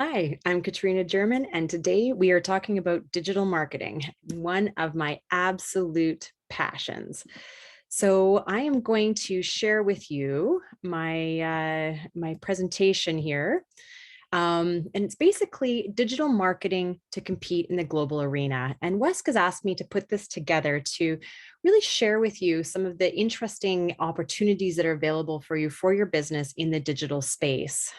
Hi, I'm Katrina German, and today we are talking about digital marketing, one of my absolute passions. So I am going to share with you my presentation here. And it's basically digital marketing to compete in the global arena. And Wesk has asked me to put this together to really share with you some of the interesting opportunities that are available for you for your business in the digital space.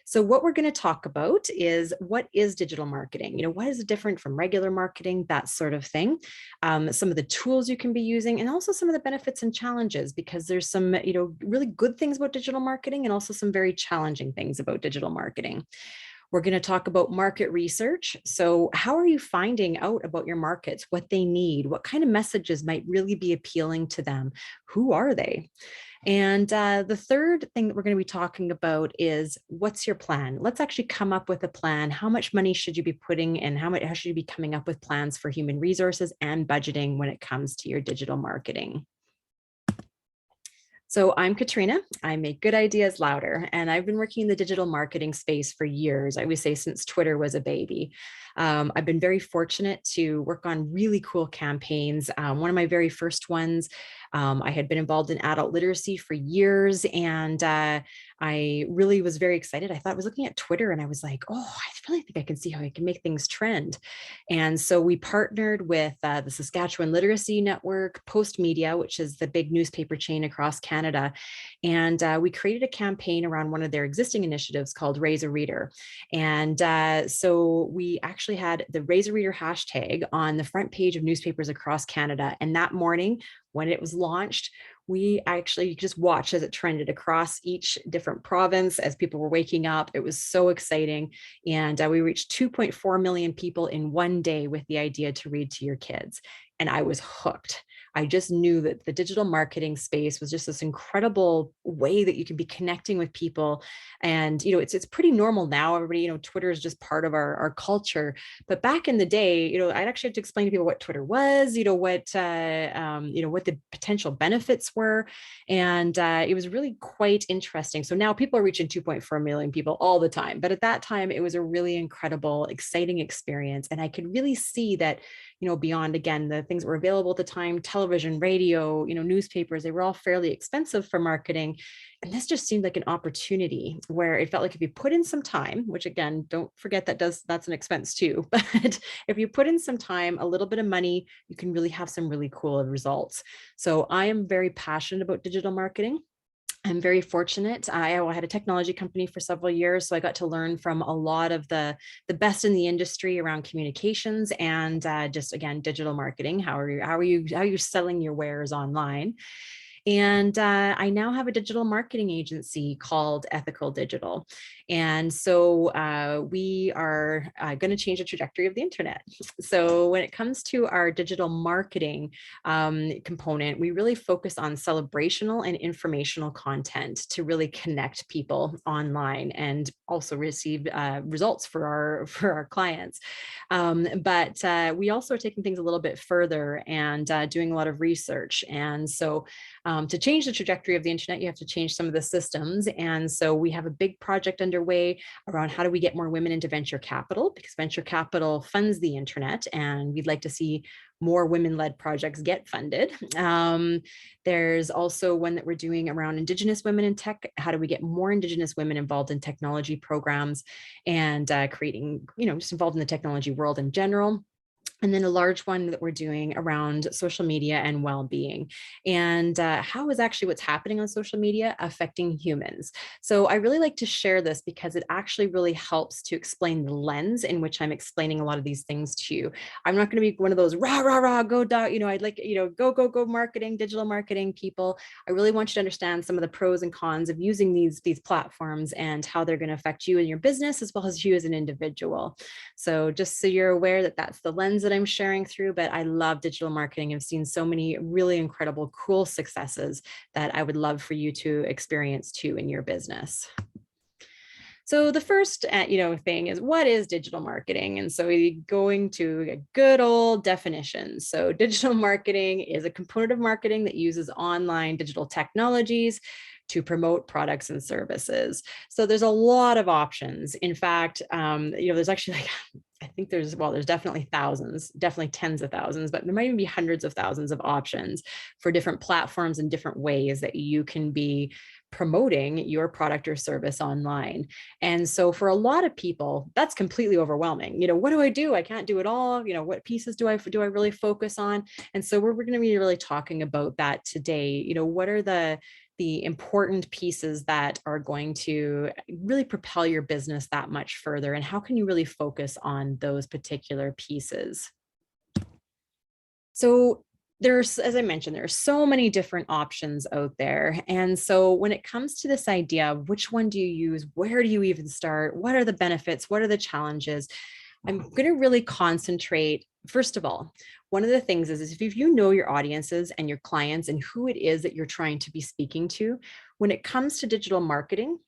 So what we're going to talk about is what is digital marketing? What is it different from regular marketing, that sort of thing. Some of the tools you can be using, and also some of the benefits and challenges, because there's some, really good things about digital marketing and also some very challenging things about digital marketing. We're going to talk about market research. So how are you finding out about your markets, what they need, what kind of messages might really be appealing to them? Who are they? And the third thing that we're going to be talking about is what's your plan? Let's actually come up with a plan. How much money should you be putting and how should you be coming up with plans for human resources and budgeting when it comes to your digital marketing? So I'm Katrina. I make good ideas louder, and I've been working in the digital marketing space for years. I would say since Twitter was a baby. I've been very fortunate to work on really cool campaigns. One of my very first ones, I had been involved in adult literacy for years, and I really was very excited. I was looking at Twitter and I was like, oh, I really think I can see how I can make things trend. And so we partnered with the Saskatchewan Literacy Network, Post Media, which is the big newspaper chain across Canada. And we created a campaign around one of their existing initiatives called Raise a Reader. And so we actually had the Raise a Reader hashtag on the front page of newspapers across Canada. And that morning, when it was launched, we actually just watched as it trended across each different province as people were waking up. It was so exciting. And we reached 2.4 million people in one day with the idea to read to your kids. And I was hooked. I just knew that the digital marketing space was just this incredible way that you can be connecting with people. And, it's pretty normal now. Everybody, Twitter is just part of our culture. But back in the day, I'd actually have to explain to people what Twitter was, what the potential benefits were. And it was really quite interesting. So now people are reaching 2.4 million people all the time. But at that time, it was a really incredible, exciting experience. And I could really see that, beyond, again, the things that were available at the time, television, radio, newspapers, they were all fairly expensive for marketing. And this just seemed like an opportunity where it felt like if you put in some time, which again, don't forget that's an expense too, but if you put in some time, a little bit of money, you can really have some really cool results. So I am very passionate about digital marketing. I'm very fortunate. I had a technology company for several years, so I got to learn from a lot of the best in the industry around communications and just, again, digital marketing. How are you selling your wares online? And I now have a digital marketing agency called Ethical Digital. And so we are going to change the trajectory of the internet. So when it comes to our digital marketing component, we really focus on celebrational and informational content to really connect people online and also receive results for our clients. But we also are taking things a little bit further and doing a lot of research. And so to change the trajectory of the internet, you have to change some of the systems. And so we have a big project underway around how do we get more women into venture capital, because venture capital funds the internet, and we'd like to see more women-led projects get funded. There's also one that we're doing around Indigenous women in tech. How do we get more Indigenous women involved in technology programs and creating, just involved in the technology world in general. And then a large one that we're doing around social media and well-being, and how is actually what's happening on social media affecting humans. So I really like to share this because it actually really helps to explain the lens in which I'm explaining a lot of these things to you. I'm not going to be one of those rah, rah, rah, go, I'd like, go marketing, digital marketing people. I really want you to understand some of the pros and cons of using these platforms and how they're going to affect you and your business, as well as you as an individual. So just so you're aware that that's the lens that I'm sharing through, but I love digital marketing. I've seen so many really incredible, cool successes that I would love for you to experience too in your business. So the first, thing is, what is digital marketing? And so we're going to a good old definition. So digital marketing is a component of marketing that uses online digital technologies to promote products and services. So there's a lot of options. In fact, there's actually like, I think there's definitely thousands, definitely tens of thousands, but there might even be hundreds of thousands of options for different platforms and different ways that you can be promoting your product or service online. And so for a lot of people, that's completely overwhelming. What do I do? I can't do it all. What pieces do I really focus on? And so we're going to be really talking about that today. What are the important pieces that are going to really propel your business that much further, and how can you really focus on those particular pieces? So there's, as I mentioned, there are so many different options out there. And so when it comes to this idea of which one do you use, where do you even start, what are the benefits, what are the challenges, I'm going to really concentrate. First of all, one of the things is if you know your audiences and your clients and who it is that you're trying to be speaking to, when it comes to digital marketing,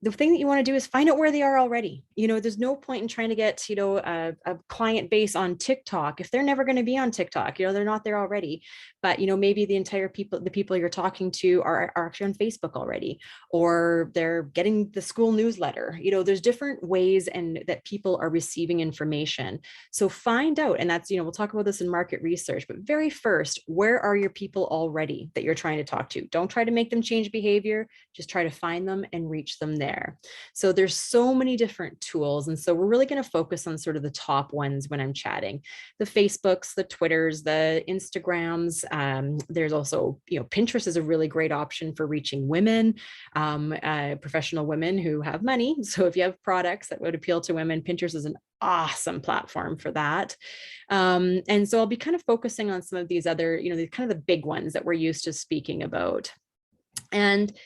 the thing that you want to do is find out where they are already. There's no point in trying to get, a client base on TikTok if they're never going to be on TikTok. They're not there already. But, maybe the people you're talking to are actually on Facebook already, or they're getting the school newsletter. There's different ways and that people are receiving information. So find out, and that's, we'll talk about this in market research, but very first, where are your people already that you're trying to talk to? Don't try to make them change behavior. Just try to find them and reach them there. So there's so many different tools. And so we're really going to focus on sort of the top ones when I'm chatting: the Facebooks, the Twitters, the Instagrams. There's also, Pinterest is a really great option for reaching women, professional women who have money. So if you have products that would appeal to women, Pinterest is an awesome platform for that. And so I'll be kind of focusing on some of these other, the kind of the big ones that we're used to speaking about. And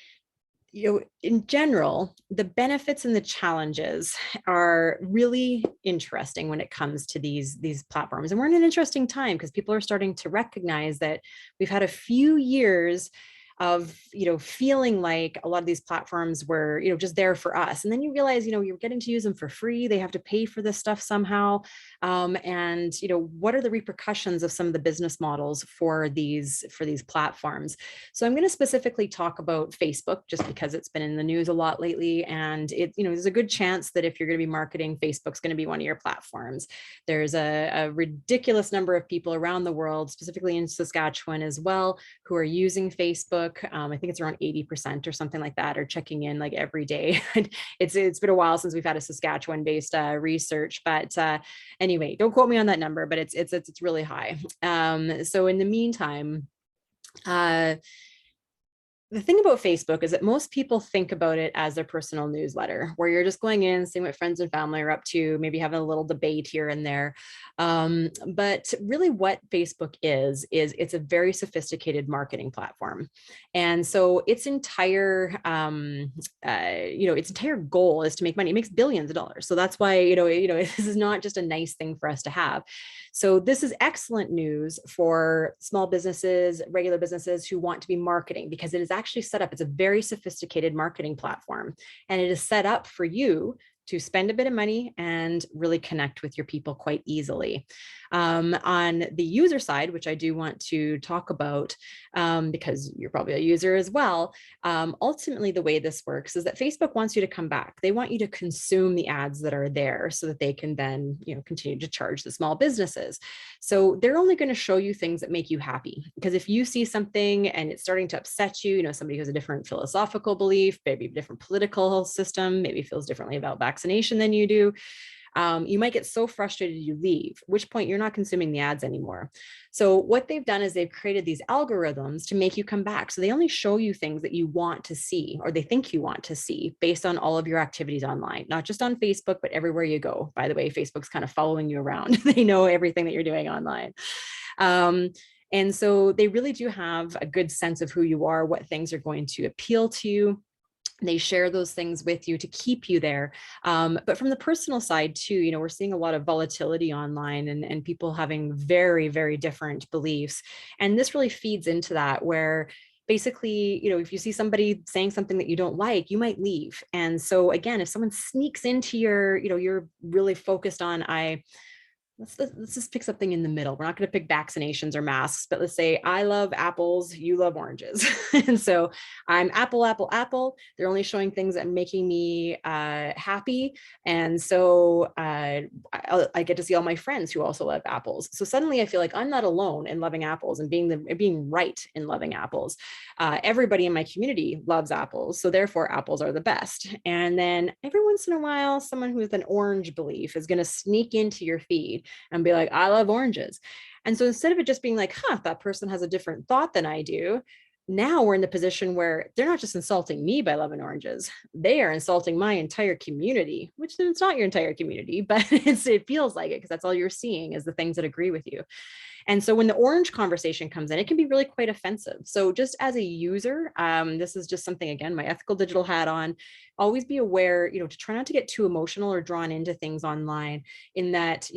in general, the benefits and the challenges are really interesting when it comes to these platforms. And we're in an interesting time because people are starting to recognize that we've had a few years of, feeling like a lot of these platforms were, just there for us. And then you realize, you're getting to use them for free. They have to pay for this stuff somehow. And, what are the repercussions of some of the business models for these platforms? So I'm going to specifically talk about Facebook just because it's been in the news a lot lately. And there's a good chance that if you're going to be marketing, Facebook's going to be one of your platforms. There's a ridiculous number of people around the world, specifically in Saskatchewan as well, who are using Facebook. I think it's around 80% or something like that, are checking in like every day. It's been a while since we've had a Saskatchewan-based research, but anyway, don't quote me on that number, but it's really high. So in the meantime, the thing about Facebook is that most people think about it as their personal newsletter, where you're just going in, seeing what friends and family are up to, maybe having a little debate here and there. But really what Facebook is it's a very sophisticated marketing platform. And so its entire, its entire goal is to make money. It makes billions of dollars. So that's why, this is not just a nice thing for us to have. So this is excellent news for small businesses, regular businesses who want to be marketing, because it is actually set up. It's a very sophisticated marketing platform, and it is set up for you to spend a bit of money and really connect with your people quite easily. On the user side, which I do want to talk about because you're probably a user as well, ultimately the way this works is that Facebook wants you to come back. They want you to consume the ads that are there so that they can then continue to charge the small businesses. So they're only going to show you things that make you happy, because if you see something and it's starting to upset you, somebody who has a different philosophical belief, maybe a different political system, maybe feels differently about vaccination than you do, you might get so frustrated you leave, at which point you're not consuming the ads anymore. So what they've done is they've created these algorithms to make you come back. So they only show you things that you want to see, or they think you want to see, based on all of your activities online, not just on Facebook, but everywhere you go. By the way, Facebook's kind of following you around. They know everything that you're doing online. And so they really do have a good sense of who you are, what things are going to appeal to you. They share those things with you to keep you there. But from the personal side too, we're seeing a lot of volatility online and people having very, very different beliefs. And this really feeds into that, where basically, if you see somebody saying something that you don't like, you might leave. And so again, if someone sneaks into your, you're really focused on, let's just pick something in the middle. We're not going to pick vaccinations or masks, but let's say I love apples, you love oranges. And so I'm apple, apple, apple. They're only showing things that are making me happy. And so I get to see all my friends who also love apples. So suddenly I feel like I'm not alone in loving apples and being right in loving apples. Everybody in my community loves apples. So therefore apples are the best. And then every once in a while, someone with an orange belief is going to sneak into your feed and be like, I love oranges. And so instead of it just being like, that person has a different thought than I do, now we're in the position where they're not just insulting me by loving oranges, they are insulting my entire community, which it's not your entire community, but it feels like it because that's all you're seeing is the things that agree with you. And so when the orange conversation comes in, it can be really quite offensive. So just as a user, this is just something, again, my ethical digital hat on, always be aware, to try not to get too emotional or drawn into things online in that,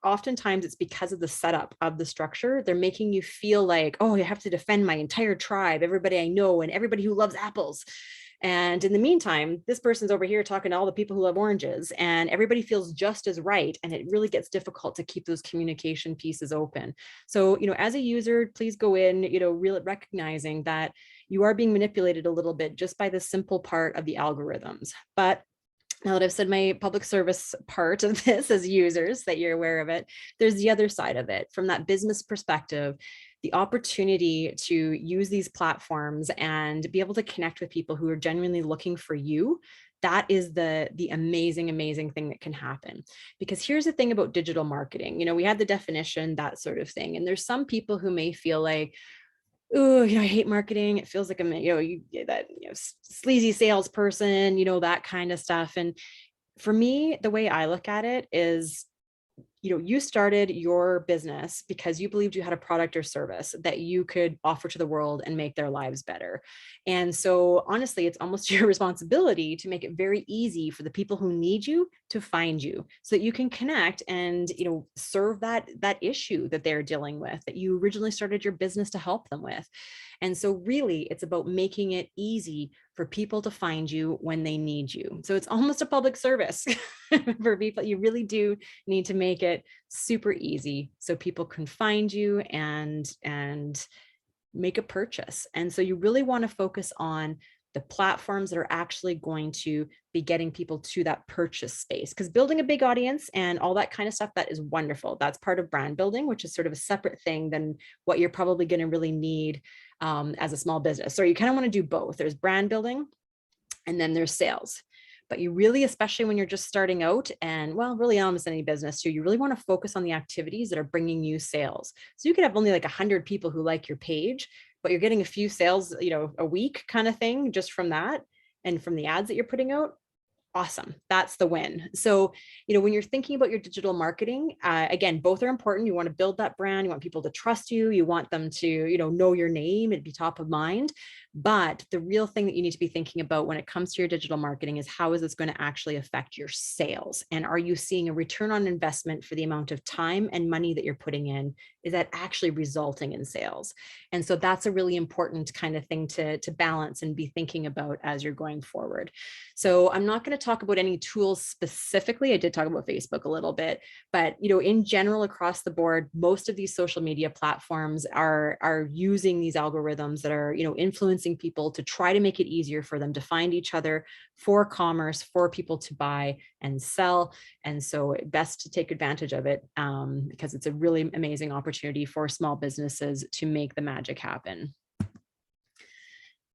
oftentimes it's because of the setup of the structure. They're making you feel like, oh, I have to defend my entire tribe, everybody I know, and everybody who loves apples. And in the meantime, this person's over here talking to all the people who love oranges, and everybody feels just as right. And it really gets difficult to keep those communication pieces open. So, as a user, please go in, really recognizing that you are being manipulated a little bit just by the simple part of the algorithms. But now that I've said my public service part of this as users, that you're aware of it, there's the other side of it. From that business perspective, the opportunity to use these platforms and be able to connect with people who are genuinely looking for you, that is the amazing thing that can happen. Because here's the thing about digital marketing. We had the definition, that sort of thing. And there's some people who may feel like, oh, I hate marketing. It feels like I'm, sleazy salesperson, that kind of stuff. And for me, the way I look at it is, you started your business because you believed you had a product or service that you could offer to the world and make their lives better. And so honestly, it's almost your responsibility to make it very easy for the people who need you to find you so that you can connect and, serve that issue that they're dealing with, that you originally started your business to help them with. And so really it's about making it easy for people to find you when they need you. So it's almost a public service for people. You really do need to make it super easy so people can find you and make a purchase. And so you really want to focus on the platforms that are actually going to be getting people to that purchase space, because building a big audience and all that kind of stuff, that is wonderful. That's part of brand building, which is sort of a separate thing than what you're probably going to really need as a small business. So you kind of want to do both. There's brand building and then there's sales. But you really, especially when you're just starting out, and well, really almost any business too, you really want to focus on the activities that are bringing you sales. So you could have only like 100 people who like your page, but you're getting a few sales, a week kind of thing just from that and from the ads that you're putting out. Awesome. That's the win. So, when you're thinking about your digital marketing, again, both are important. You want to build that brand. You want people to trust you. You want them to, know your name and be top of mind. But the real thing that you need to be thinking about when it comes to your digital marketing is how is this going to actually affect your sales? And are you seeing a return on investment for the amount of time and money that you're putting in? Is that actually resulting in sales? And so that's a really important kind of thing to balance and be thinking about as you're going forward. So I'm not going to talk about any tools specifically. I did talk about Facebook a little bit, but in general, across the board, most of these social media platforms are using these algorithms that are influencing people to try to make it easier for them to find each other, for commerce, for people to buy and sell. And so best to take advantage of it because it's a really amazing opportunity for small businesses to make the magic happen.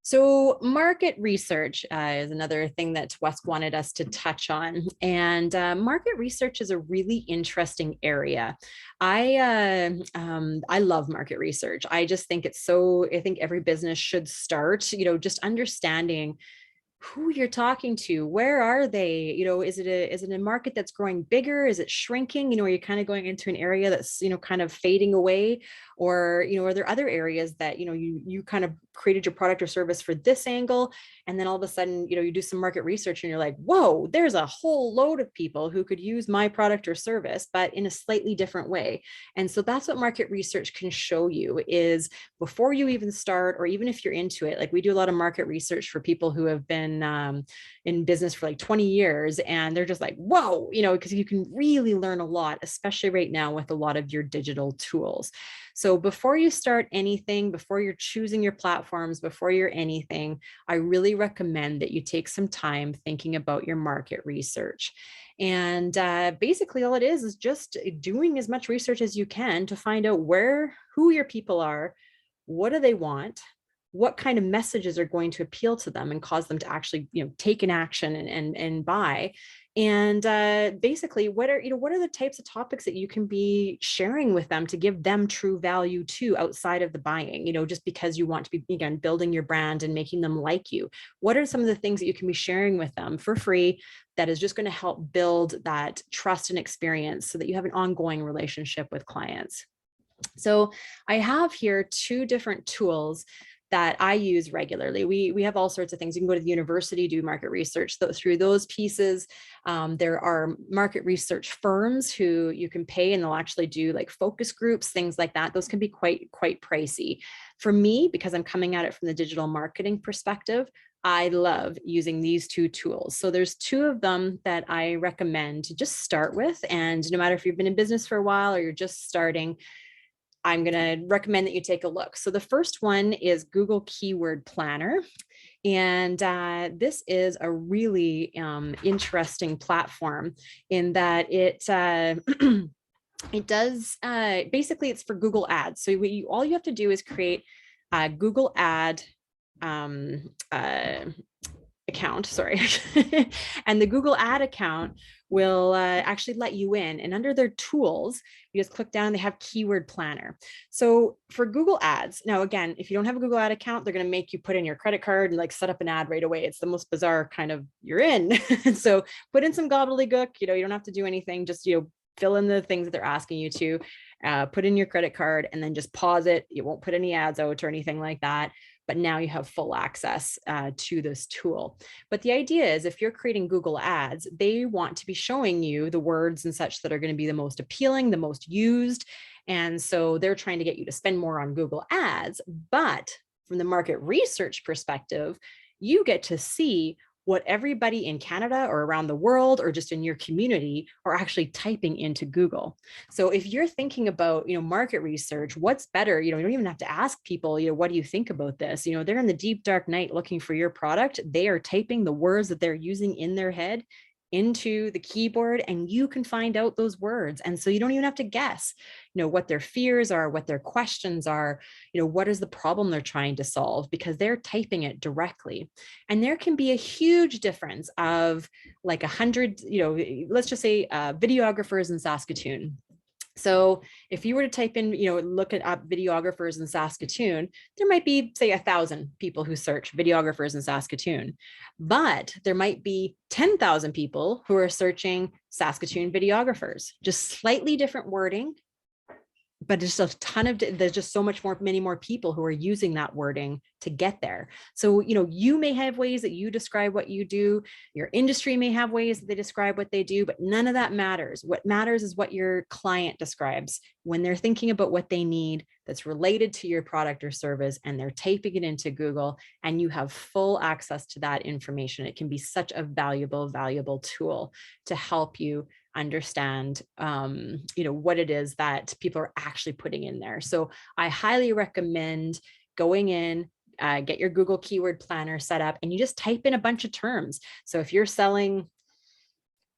So market research is another thing that Wes wanted us to touch on. And market research is a really interesting area. I love market research. I just think I think every business should start, just understanding who you're talking to, where are they, is it a market that's growing bigger, is it shrinking, are you kind of going into an area that's kind of fading away, or are there other areas that you kind of created your product or service for this angle. And then all of a sudden, you do some market research and you're like, whoa, there's a whole load of people who could use my product or service, but in a slightly different way. And so that's what market research can show you, is before you even start, or even if you're into it, like we do a lot of market research for people who have been in business for like 20 years, and they're just like, whoa, because you can really learn a lot, especially right now with a lot of your digital tools. So before you start anything, before you're choosing your platforms, before you're anything, I really recommend that you take some time thinking about your market research. And basically all it is just doing as much research as you can to find out who your people are, what do they want, what kind of messages are going to appeal to them and cause them to actually, take an action and buy. And basically, what are the types of topics that you can be sharing with them to give them true value too, outside of the buying, just because you want to be, again, building your brand and making them like you. What are some of the things that you can be sharing with them for free that is just going to help build that trust and experience so that you have an ongoing relationship with clients? So I have here 2 different tools that I use regularly. We have all sorts of things. You can go to the university, do market research through those pieces. There are market research firms who you can pay, and they'll actually do like focus groups, things like that. Those can be quite pricey. For me, because I'm coming at it from the digital marketing perspective, I love using these 2 tools. So there's 2 of them that I recommend to just start with. And no matter if you've been in business for a while or you're just starting, I'm going to recommend that you take a look. So the first one is Google Keyword Planner. And this is a really interesting platform in that it it does basically, it's for Google Ads. So all you have to do is create a Google Ad account, sorry. And the Google Ad account will actually let you in. And under their tools, you just click down, they have Keyword Planner. So for Google Ads, now again, if you don't have a Google Ad account, they're going to make you put in your credit card and like set up an ad right away. It's the most bizarre kind of, you're in. So put in some gobbledygook, you don't have to do anything, just, fill in the things that they're asking you to, put in your credit card, and then just pause it. You won't put any ads out or anything like that. But now you have full access to this tool. But the idea is, if you're creating Google Ads, they want to be showing you the words and such that are going to be the most appealing, the most used. And so they're trying to get you to spend more on Google Ads. But from the market research perspective, you get to see what everybody in Canada or around the world or just in your community are actually typing into Google. So if you're thinking about, market research, what's better, you don't even have to ask people, what do you think about this? They're in the deep dark night looking for your product. They are typing the words that they're using in their head into the keyboard, and you can find out those words. And so you don't even have to guess, what their fears are, what their questions are, what is the problem they're trying to solve, because they're typing it directly. And there can be a huge difference of like 100, let's just say videographers in Saskatoon. So if you were to type in, look at videographers in Saskatoon, there might be, say, 1,000 people who search videographers in Saskatoon, but there might be 10,000 people who are searching Saskatoon videographers, just slightly different wording, but there's a ton of, there's just so much more, many more people who are using that wording to get there. So, you may have ways that you describe what you do. Your industry may have ways that they describe what they do, but none of that matters. What matters is what your client describes when they're thinking about what they need that's related to your product or service, and they're typing it into Google, and you have full access to that information. It can be such a valuable tool to help you understand, what it is that people are actually putting in there. So I highly recommend going in, get your Google Keyword Planner set up, and you just type in a bunch of terms. So if you're selling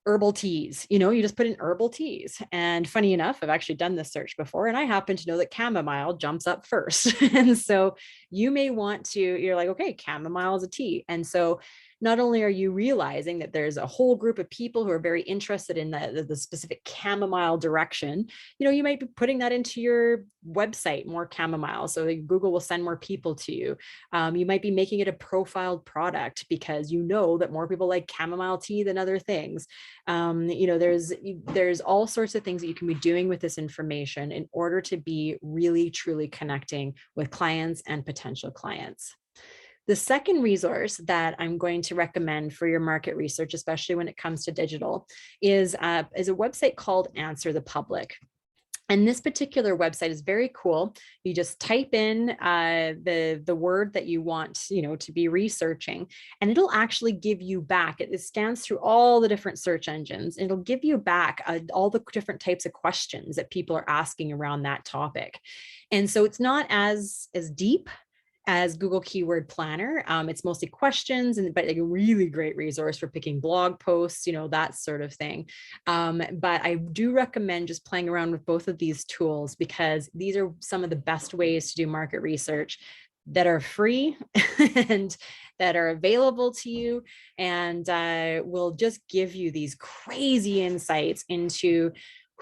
herbal teas, you just put in herbal teas. And funny enough, I've actually done this search before, and I happen to know that chamomile jumps up first. And so you may want to, you're like, okay, chamomile is a tea. And so not only are you realizing that there's a whole group of people who are very interested in the specific chamomile direction, you might be putting that into your website, more chamomile, so that Google will send more people to you. You might be making it a profiled product because you know that more people like chamomile tea than other things. There's all sorts of things that you can be doing with this information in order to be really truly connecting with clients and potential clients. The second resource that I'm going to recommend for your market research, especially when it comes to digital, is a website called Answer the Public. And this particular website is very cool. You just type in the word that you want, to be researching, and it'll actually give you back. It scans through all the different search engines. It'll give you back all the different types of questions that people are asking around that topic. And so it's not as deep as Google Keyword Planner. It's mostly questions, but a really great resource for picking blog posts, that sort of thing. But I do recommend just playing around with both of these tools, because these are some of the best ways to do market research that are free and that are available to you, and will just give you these crazy insights into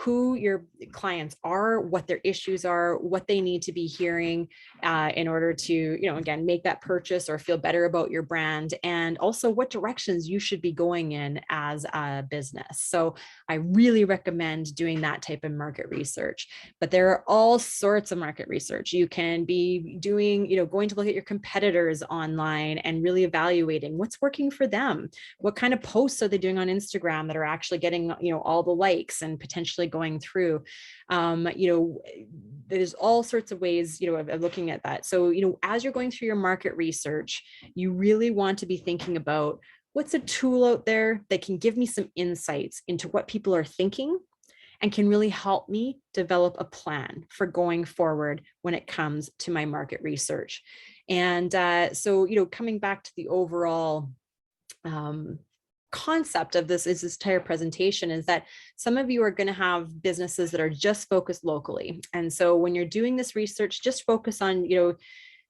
who your clients are, what their issues are, what they need to be hearing in order to, again, make that purchase or feel better about your brand, and also what directions you should be going in as a business. So I really recommend doing that type of market research. But there are all sorts of market research. You can be doing, going to look at your competitors online and really evaluating what's working for them. What kind of posts are they doing on Instagram that are actually getting, all the likes and potentially going through. There's all sorts of ways, of looking at that. So, as you're going through your market research, you really want to be thinking about what's a tool out there that can give me some insights into what people are thinking and can really help me develop a plan for going forward when it comes to my market research. And so, coming back to the overall concept of this entire presentation is that some of you are going to have businesses that are just focused locally. And so when you're doing this research, just focus on,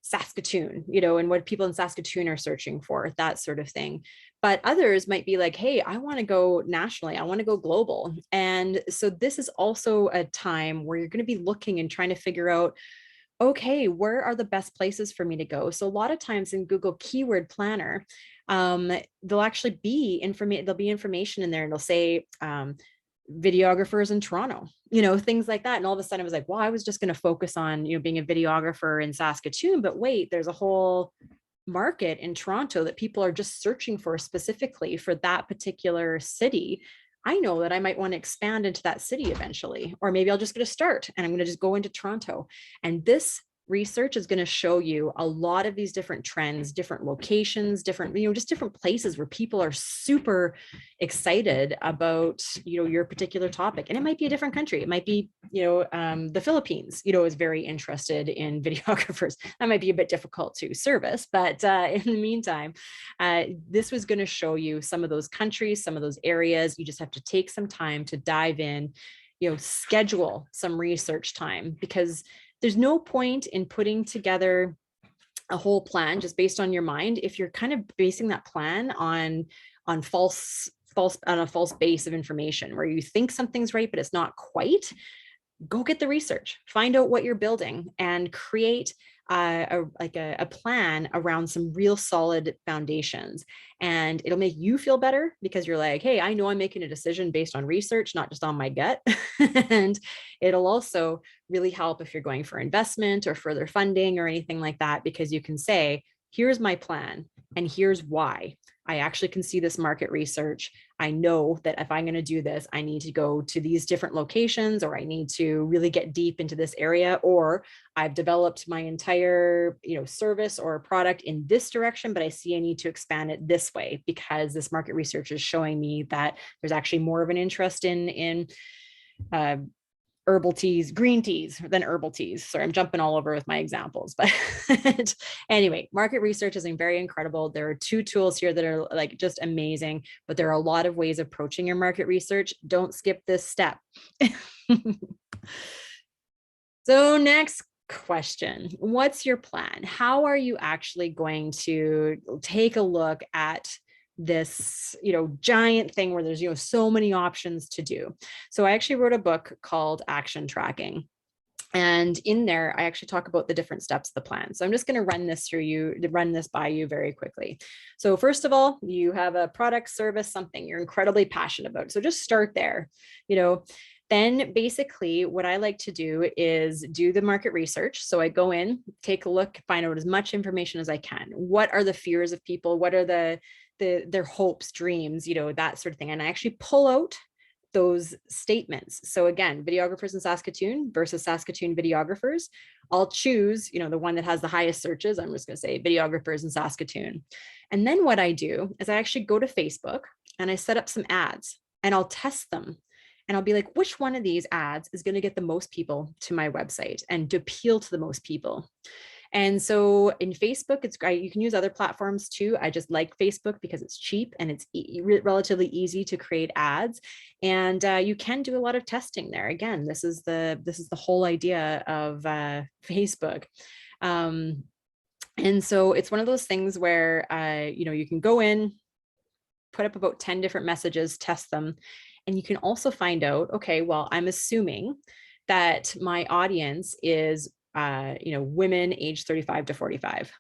Saskatoon, and what people in Saskatoon are searching for, that sort of thing. But others might be like, hey, I want to go nationally, I want to go global. And so this is also a time where you're going to be looking and trying to figure out, okay, where are the best places for me to go? So a lot of times in Google Keyword Planner, there'll actually be information in there, and it'll say videographers in Toronto, things like that. And all of a sudden I was like, well, I was just going to focus on, being a videographer in Saskatoon, but wait, there's a whole market in Toronto that people are just searching for specifically for that particular city. I know that I might want to expand into that city eventually, or maybe I'll just get a start and I'm going to just go into Toronto. And this research is going to show you a lot of these different trends, different locations, different, just different places where people are super excited about, your particular topic. And it might be a different country. It might be, the Philippines, is very interested in videographers. That might be a bit difficult to service, but in the meantime, this was going to show you some of those countries, some of those areas. You just have to take some time to dive in, schedule some research time, because there's no point in putting together a whole plan just based on your mind if you're kind of basing that plan on a false base of information where you think something's right but it's not quite. Go get the research, find out what you're building, and create a plan around some real solid foundations. And it'll make you feel better because you're like, hey, I know I'm making a decision based on research, not just on my gut. And it'll also really help if you're going for investment or further funding or anything like that, because you can say, here's my plan and here's why. I actually can see this market research. I know that if I'm going to do this, I need to go to these different locations, or I need to really get deep into this area, or I've developed my entire, service or product in this direction, but I see I need to expand it this way because this market research is showing me that there's actually more of an interest in herbal teas, green teas than herbal teas. Sorry, I'm jumping all over with my examples, but anyway, market research is very incredible. There are 2 tools here that are like just amazing, but there are a lot of ways of approaching your market research. Don't skip this step. So next question, what's your plan? How are you actually going to take a look at this, giant thing where there's, so many options to do. So I actually wrote a book called Action Tracking. And in there, I actually talk about the different steps of the plan. So I'm just going to run this by you very quickly. So first of all, you have a product, service, something you're incredibly passionate about. So just start there. Then basically what I like to do is do the market research. So I go in, take a look, find out as much information as I can. What are the fears of people? What are their hopes, dreams, that sort of thing. And I actually pull out those statements. So again, videographers in Saskatoon versus Saskatoon videographers. I'll choose, the one that has the highest searches. I'm just going to say videographers in Saskatoon. And then what I do is I actually go to Facebook and I set up some ads and I'll test them. And I'll be like, which one of these ads is going to get the most people to my website and to appeal to the most people? And so in Facebook, it's great. You can use other platforms too. I just like Facebook because it's cheap and it's relatively easy to create ads. And you can do a lot of testing there. Again, this is the whole idea of Facebook. And so it's one of those things where, you can go in, put up about 10 different messages, test them. And you can also find out, okay, well, I'm assuming that my audience is women age 35 to 45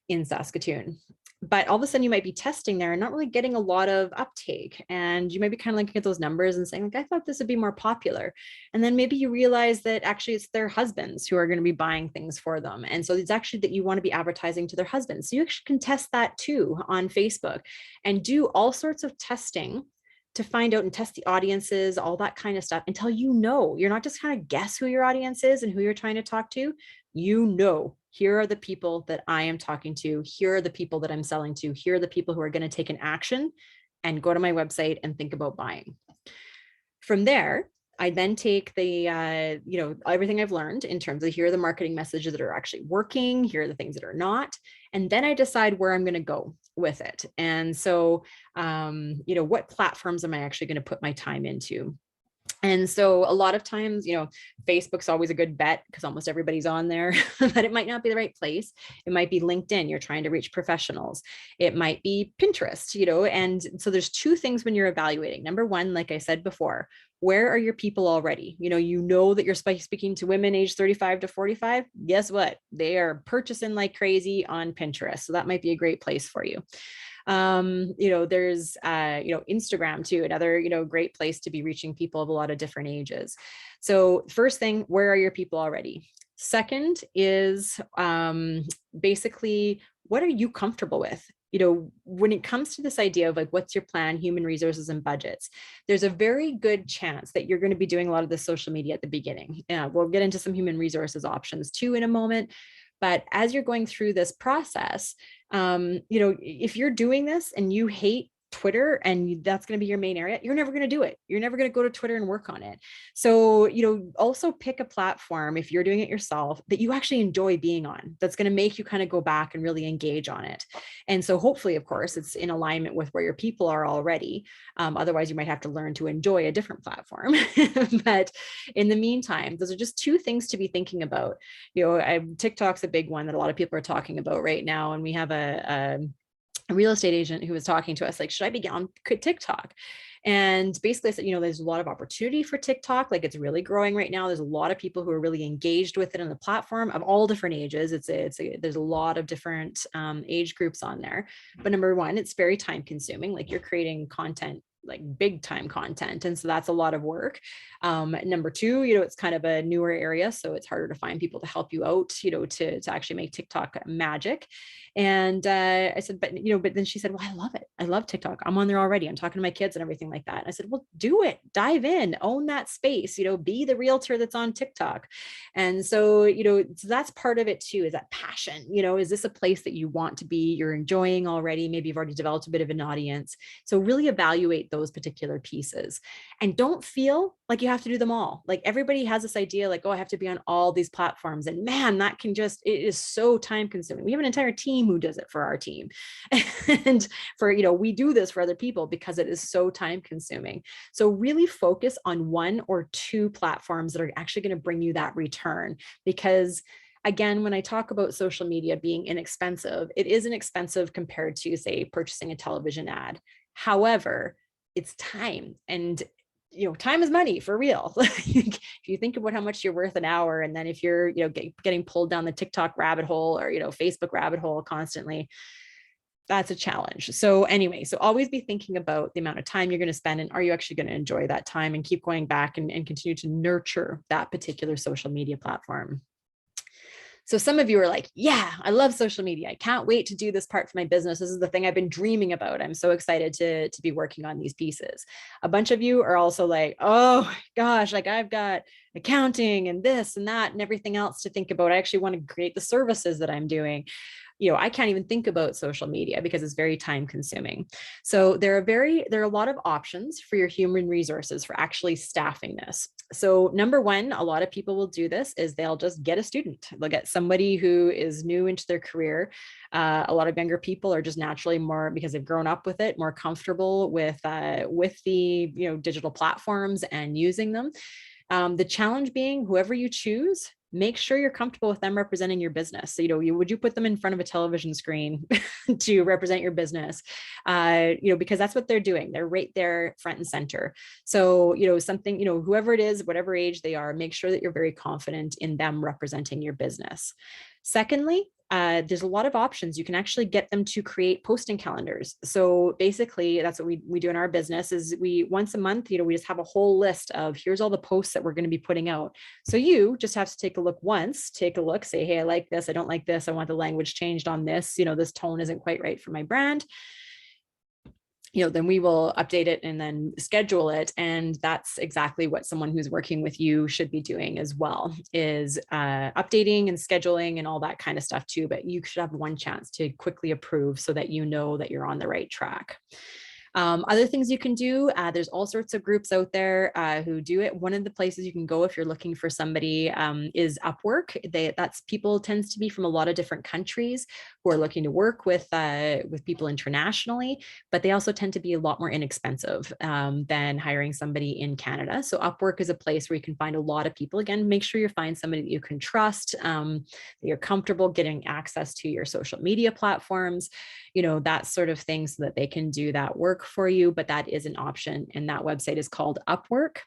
in Saskatoon. But all of a sudden you might be testing there and not really getting a lot of uptake. And you might be kind of looking at those numbers and saying, like, I thought this would be more popular. And then maybe you realize that actually it's their husbands who are going to be buying things for them. And so it's actually that you want to be advertising to their husbands. So you actually can test that too on Facebook and do all sorts of testing to find out and test the audiences, all that kind of stuff until you're not just kind of guess who your audience is and who you're trying to talk to. Here are the people that I am talking to. Here are the people that I'm selling to. Here are the people who are going to take an action and go to my website and think about buying. From there, I then take the, everything I've learned in terms of here are the marketing messages that are actually working, here are the things that are not. And then I decide where I'm going to go with it. And so, what platforms am I actually going to put my time into? And so a lot of times, Facebook's always a good bet because almost everybody's on there, but it might not be the right place. It might be LinkedIn. You're trying to reach professionals. It might be Pinterest, and so there's two things when you're evaluating. Number one, like I said before, where are your people already? That you're speaking to women age 35 to 45. Guess what? They are purchasing like crazy on Pinterest. So that might be a great place for you. There's Instagram too, another great place to be reaching people of a lot of different ages. So first thing, where are your people already? Second is basically, what are you comfortable with? When it comes to this idea of like, what's your plan, human resources and budgets, there's a very good chance that you're going to be doing a lot of the social media at the beginning. We'll get into some human resources options too in a moment. But as you're going through this process, if you're doing this and you hate Twitter and that's going to be your main area, you're never going to do it. You're never going to go to Twitter and work on it. So, also pick a platform if you're doing it yourself that you actually enjoy being on, that's going to make you kind of go back and really engage on it. And so hopefully, of course, it's in alignment with where your people are already. Otherwise, you might have to learn to enjoy a different platform. But in the meantime, those are just two things to be thinking about. TikTok's a big one that a lot of people are talking about right now. And we have a real estate agent who was talking to us like, should I be on TikTok? And basically I said, there's a lot of opportunity for TikTok. Like it's really growing right now. There's a lot of people who are really engaged with it on the platform of all different ages. There's a lot of different age groups on there. But number one, it's very time consuming. Like you're creating content, like big time content. And so that's a lot of work. Number two, it's kind of a newer area. So it's harder to find people to help you out, to actually make TikTok magic. And I said, but then she said, well, I love it. I love TikTok. I'm on there already. I'm talking to my kids and everything like that. And I said, well, do it, dive in, own that space, be the realtor that's on TikTok. And so, so that's part of it too, is that passion, is this a place that you want to be, you're enjoying already? Maybe you've already developed a bit of an audience. So really evaluate those particular pieces and don't feel like you have to do them all. Like everybody has this idea like, oh, I have to be on all these platforms. And man, it is so time consuming. We have an entire team who does it for our team. And we do this for other people because it is so time consuming. So really focus on one or two platforms that are actually going to bring you that return, because Again, when I talk about social media being inexpensive, it is inexpensive compared to, say, purchasing a television ad. However, it's time, and time is money for real. If you think about how much you're worth an hour, and then if you're getting pulled down the TikTok rabbit hole or Facebook rabbit hole constantly, that's a challenge. So anyway, so always be thinking about the amount of time you're going to spend, and are you actually going to enjoy that time, and keep going back and continue to nurture that particular social media platform. So some of you are like, yeah, I love social media. I can't wait to do this part for my business. This is the thing I've been dreaming about. I'm so excited to be working on these pieces. A bunch of you are also like, oh gosh, like I've got accounting and this and that and everything else to think about. I actually want to create the services that I'm doing. I can't even think about social media because it's very time consuming. So there are a lot of options for your human resources for actually staffing this. So number one, a lot of people will do this is they'll just get a student. They'll get somebody who is new into their career. A lot of younger people are just naturally more, because they've grown up with it, more comfortable with the digital platforms and using them. The challenge being, whoever you choose, make sure you're comfortable with them representing your business. So, would you put them in front of a television screen to represent your business? Because that's what they're doing. They're right there front and center. So, whoever it is, whatever age they are, make sure that you're very confident in them representing your business. Secondly, there's a lot of options. You can actually get them to create posting calendars. So basically that's what we do in our business is we once a month, we just have a whole list of here's all the posts that we're going to be putting out. So you just have to take a look, say, hey, I like this. I don't like this. I want the language changed on this. This tone isn't quite right for my brand. Then we will update it and then schedule it. And that's exactly what someone who's working with you should be doing as well, is updating and scheduling and all that kind of stuff too. But you should have one chance to quickly approve so that you know that you're on the right track. Other things you can do, there's all sorts of groups out there who do it. One of the places you can go if you're looking for somebody is Upwork. That's people tends to be from a lot of different countries who are looking to work with people internationally, but they also tend to be a lot more inexpensive than hiring somebody in Canada. So Upwork is a place where you can find a lot of people. Again, make sure you find somebody that you can trust, that you're comfortable getting access to your social media platforms, that sort of thing, so that they can do that work for you. But that is an option, and that website is called Upwork.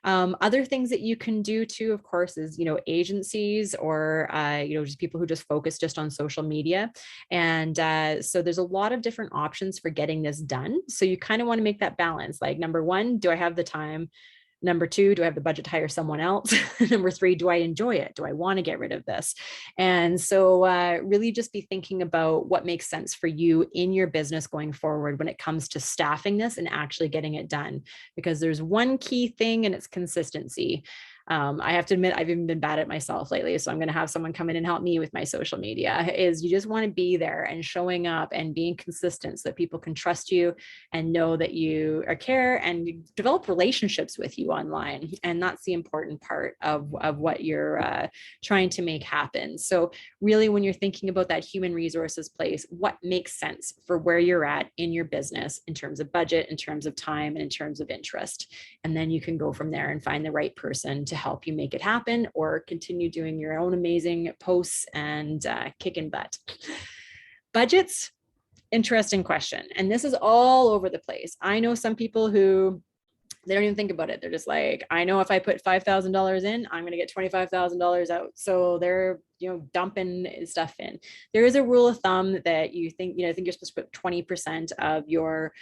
Other things that you can do too, of course, is, agencies or, just people who just focus just on social media. And so there's a lot of different options for getting this done. So you kind of want to make that balance. Like, number one, do I have the time? Number two, do I have the budget to hire someone else? Number three, do I enjoy it? Do I want to get rid of this? And so really just be thinking about what makes sense for you in your business going forward when it comes to staffing this and actually getting it done. Because there's one key thing, and it's consistency. I have to admit, I've even been bad at myself lately. So I'm going to have someone come in and help me with my social media. Is you just want to be there and showing up and being consistent so that people can trust you and know that you care and develop relationships with you online. And that's the important part of what you're trying to make happen. So really, when you're thinking about that human resources place, what makes sense for where you're at in your business in terms of budget, in terms of time, and in terms of interest. And then you can go from there and find the right person to help you make it happen, or continue doing your own amazing posts and kicking butt. Budgets, interesting question. And this is all over the place. I know some people who they don't even think about it. They're just like, I know if I put $5,000 in, I'm going to get $25,000 out. So they're, dumping stuff in. There is a rule of thumb that I think you're supposed to put 20% of your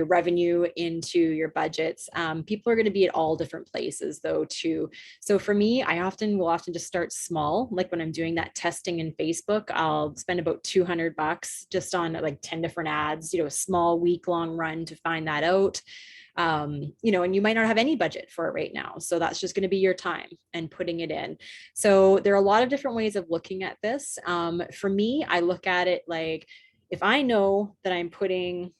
revenue into your budgets. People are going to be at all different places though too. So for me, I will often just start small. Like when I'm doing that testing in Facebook, I'll spend about $200 just on like 10 different ads, a small week-long run to find that out. And you might not have any budget for it right now. So that's just going to be your time and putting it in. So there are a lot of different ways of looking at this. For me, I look at it like, if I know that I'm putting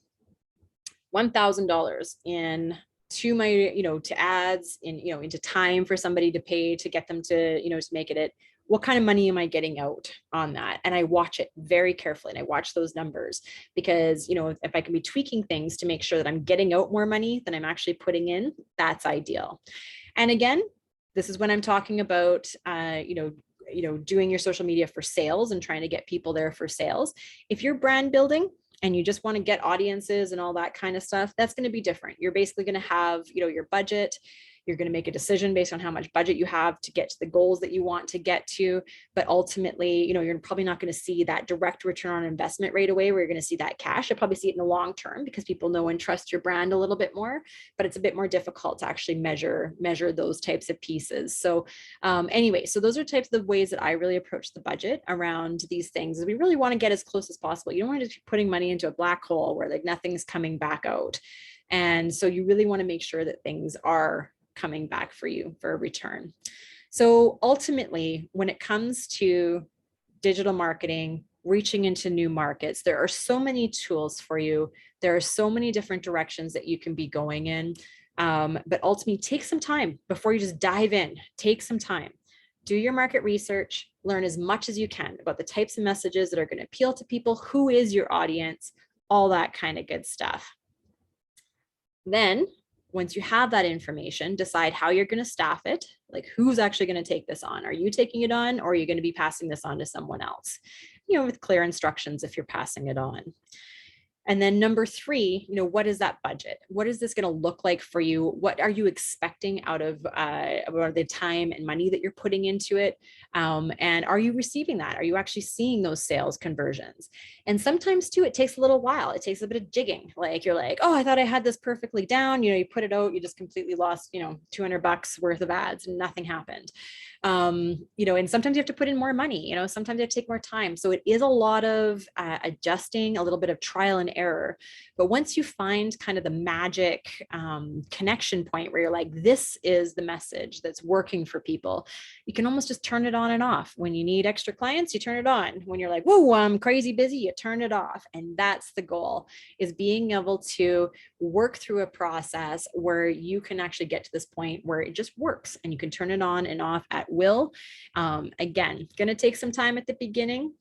$1,000 in to my, to ads into time for somebody to pay to get them to, to make it, what kind of money am I getting out on that? And I watch it very carefully, and I watch those numbers, because, if I can be tweaking things to make sure that I'm getting out more money than I'm actually putting in, that's ideal. And again, This is when I'm talking about, doing your social media for sales and trying to get people there for sales. If you're brand building and you just want to get audiences and all that kind of stuff, that's going to be different. You're basically going to have, your budget. You're going to make a decision based on how much budget you have to get to the goals that you want to get to. But ultimately, you're probably not going to see that direct return on investment right away where you're going to see that cash. You'll probably see it in the long term because people know and trust your brand a little bit more, but it's a bit more difficult to actually measure those types of pieces. So anyway, so those are types of ways that I really approach the budget around these things. We really want to get as close as possible. You don't want to just be putting money into a black hole where like nothing's coming back out. And so you really want to make sure that things are coming back for you for a return. So ultimately, when it comes to digital marketing, reaching into new markets, there are so many tools for you. There are so many different directions that you can be going in. But ultimately, take some time before you just dive in. Take some time. Do your market research, learn as much as you can about the types of messages that are going to appeal to people, who is your audience, all that kind of good stuff. Then once you have that information, decide how you're going to staff it. Like who's actually going to take this on? Are you taking it on, or are you going to be passing this on to someone else? With clear instructions if you're passing it on. And then number 3, what is that budget? What is this going to look like for you? What are you expecting out of the time and money that you're putting into it? And are you receiving that? Are you actually seeing those sales conversions? And sometimes too, it takes a little while. It takes a bit of jigging. Like you're like, oh, I thought I had this perfectly down. You put it out, you just completely lost, $200 worth of ads and nothing happened. And sometimes you have to put in more money, sometimes you have to take more time. So it is a lot of adjusting, a little bit of trial and error. But once you find kind of the magic connection point where you're like, this is the message that's working for people, you can almost just turn it on and off. When you need extra clients, you turn it on. When you're like, whoa, I'm crazy busy, you turn it off. And that's the goal, is being able to work through a process where you can actually get to this point where it just works and you can turn it on and off at will. Again, going to take some time at the beginning.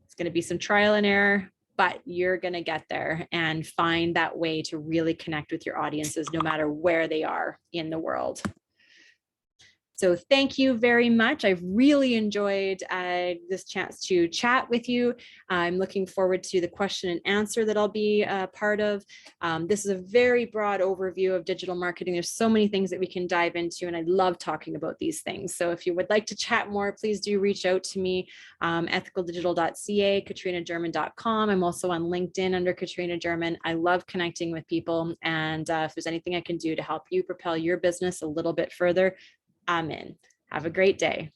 It's going to be some trial and error, but you're going to get there and find that way to really connect with your audiences no matter where they are in the world. So thank you very much. I've really enjoyed this chance to chat with you. I'm looking forward to the question and answer that I'll be a part of. This is a very broad overview of digital marketing. There's so many things that we can dive into, and I love talking about these things. So if you would like to chat more, please do reach out to me, ethicaldigital.ca, katrinagerman.com. I'm also on LinkedIn under Katrina German. I love connecting with people, and if there's anything I can do to help you propel your business a little bit further, I'm in. Have a great day.